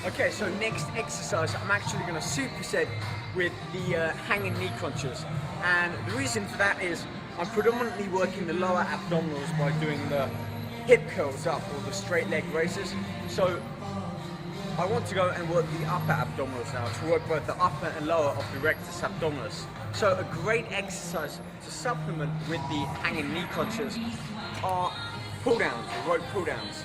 Okay, so next exercise, I'm actually going to superset with the hanging knee crunches. And the reason for that is I'm predominantly working the lower abdominals by doing the hip curls up or the straight leg raises. So I want to go and work the upper abdominals now, to work both the upper and lower of the rectus abdominis. So a great exercise to supplement with the hanging knee crunches are pull downs, or rope pull downs.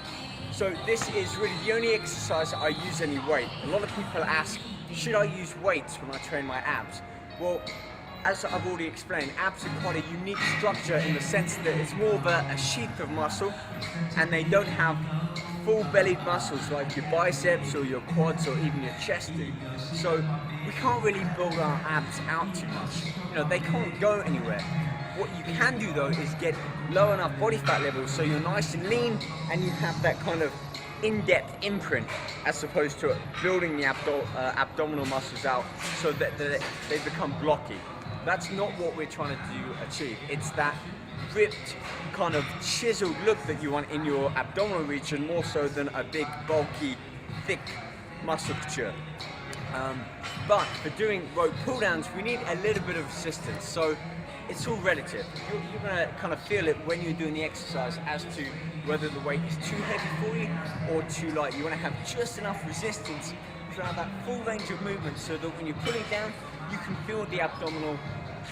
So this is really the only exercise I use any weight. A lot of people ask, should I use weights when I train my abs? Well, as I've already explained, abs are quite a unique structure in the sense that it's more of a sheath of muscle, and they don't have full bellied muscles like your biceps or your quads or even your chest do. So we can't really build our abs out too much. You know, they can't go anywhere. What you can do though is get low enough body fat levels so you're nice and lean and you have that kind of in-depth imprint, as opposed to building the abdominal muscles out so that they become blocky. That's not what we're trying to achieve. It's that ripped, kind of chiseled look that you want in your abdominal region, more so than a big, bulky, thick musculature. But for doing rope pull downs, we need a little bit of resistance. So it's all relative. You're going to kind of feel it when you're doing the exercise as to whether the weight is too heavy for you or too light. You want to have just enough resistance throughout that full range of movement so that when you're pulling down, you can feel the abdominal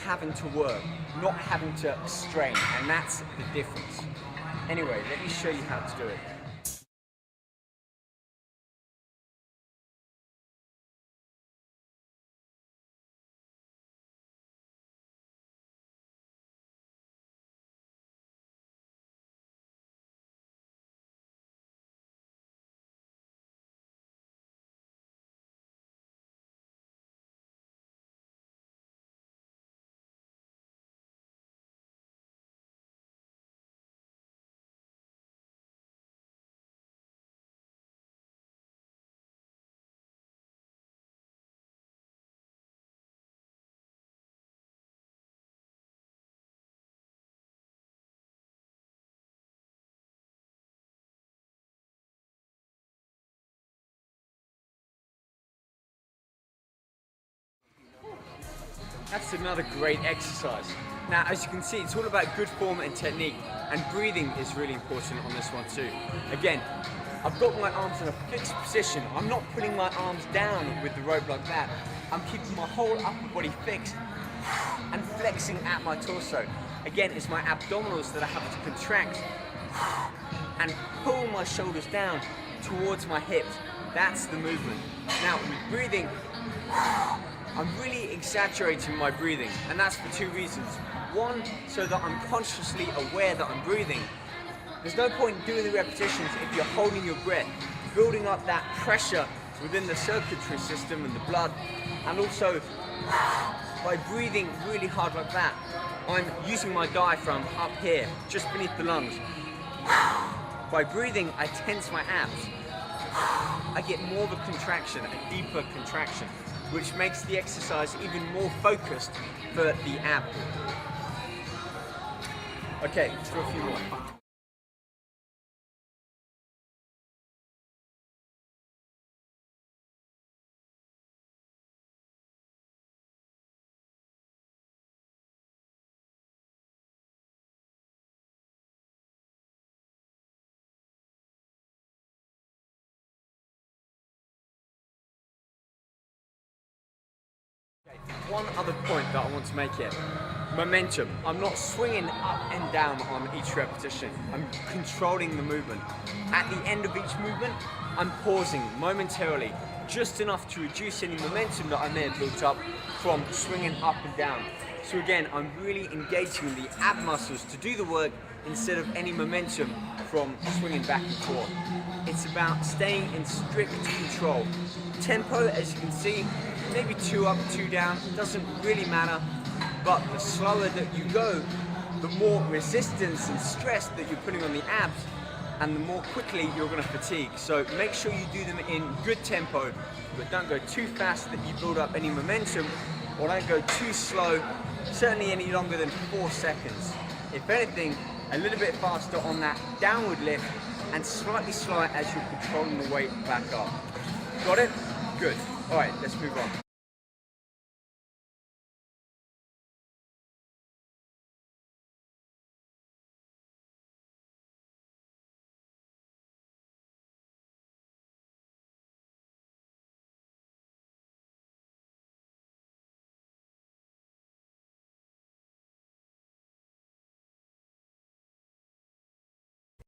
having to work, not having to strain, and that's the difference. Anyway, let me show you how to do it. That's another great exercise. Now, as you can see, it's all about good form and technique, and breathing is really important on this one too. Again, I've got my arms in a fixed position. I'm not putting my arms down with the rope like that. I'm keeping my whole upper body fixed and flexing at my torso. Again, it's my abdominals that I have to contract and pull my shoulders down towards my hips. That's the movement. Now, with breathing, I'm really exaggerating my breathing, and that's for two reasons. One, so that I'm consciously aware that I'm breathing. There's no point in doing the repetitions if you're holding your breath, building up that pressure within the circulatory system and the blood, and also by breathing really hard like that, I'm using my diaphragm up here, just beneath the lungs. By breathing, I tense my abs. I get more of a contraction, a deeper contraction, which makes the exercise even more focused for the ab. Okay, let's do a few more. One other point that I want to make here, momentum. I'm not swinging up and down on each repetition. I'm controlling the movement. At the end of each movement, I'm pausing momentarily, just enough to reduce any momentum that I may have built up from swinging up and down. So again, I'm really engaging the ab muscles to do the work instead of any momentum from swinging back and forth. It's about staying in strict control. Tempo, as you can see, maybe 2 up, 2 down, doesn't really matter, but the slower that you go, the more resistance and stress that you're putting on the abs, and the more quickly you're going to fatigue. So make sure you do them in good tempo, but don't go too fast that you build up any momentum, or don't go too slow, certainly any longer than 4 seconds. If anything, a little bit faster on that downward lift, and slightly slower as you're controlling the weight back up. Got it? Good. All right, let's move on.